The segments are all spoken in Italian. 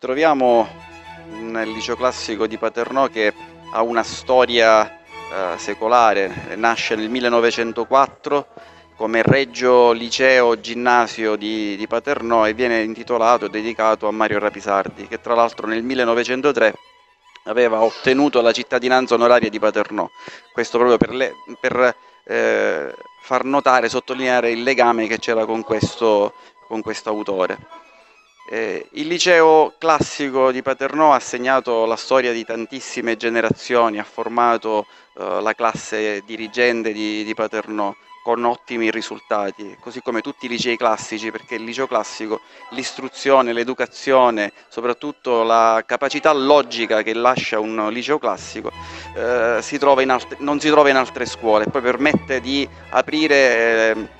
troviamo nel liceo classico di Paternò, che ha una storia secolare. Nasce nel 1904 come Regio Liceo Ginnasio di Paternò e viene intitolato e dedicato a Mario Rapisardi, che tra l'altro nel 1903 aveva ottenuto la cittadinanza onoraria di Paternò. Questo proprio per far notare, sottolineare il legame che c'era con questo autore. Il liceo classico di Paternò ha segnato la storia di tantissime generazioni, ha formato la classe dirigente di Paternò con ottimi risultati, così come tutti i licei classici, perché il liceo classico, l'istruzione, l'educazione, soprattutto la capacità logica che lascia un liceo classico, non si trova in altre scuole, e poi permette di aprire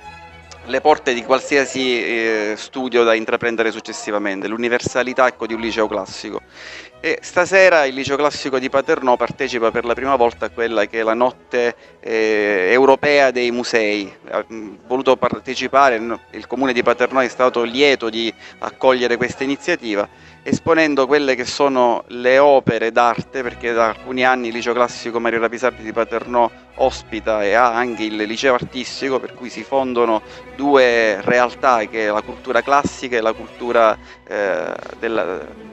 le porte di qualsiasi studio da intraprendere successivamente, l'universalità, ecco, di un liceo classico. E stasera il liceo classico di Paternò partecipa per la prima volta a quella che è la notte europea dei musei. Ha voluto partecipare, il comune di Paternò è stato lieto di accogliere questa iniziativa, esponendo quelle che sono le opere d'arte, perché da alcuni anni il liceo classico Mario Rapisardi di Paternò ospita e ha anche il liceo artistico, per cui si fondono due realtà, che è la cultura classica e la cultura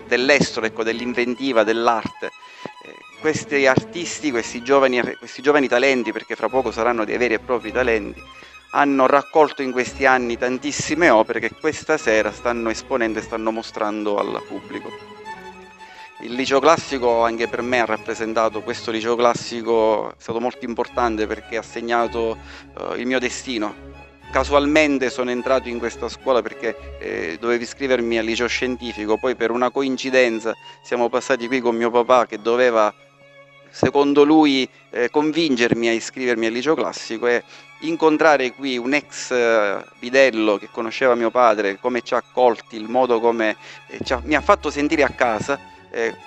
dell'estero, ecco, dell'inventiva, dell'arte. Questi artisti, questi giovani talenti, perché fra poco saranno dei veri e propri talenti, hanno raccolto in questi anni tantissime opere che questa sera stanno esponendo e stanno mostrando al pubblico. Il liceo classico anche per me ha rappresentato, questo liceo classico è stato molto importante perché ha segnato il mio destino. Casualmente sono entrato in questa scuola perché dovevo iscrivermi al liceo scientifico, poi per una coincidenza siamo passati qui con mio papà, che doveva, secondo lui, convincermi a iscrivermi al liceo classico, e incontrare qui un ex bidello che conosceva mio padre, come ci ha accolti, il modo come mi ha fatto sentire a casa,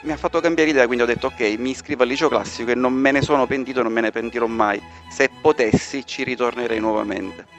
mi ha fatto cambiare idea, quindi ho detto ok, mi iscrivo al liceo classico e non me ne sono pentito, non me ne pentirò mai. Se potessi ci ritornerei nuovamente.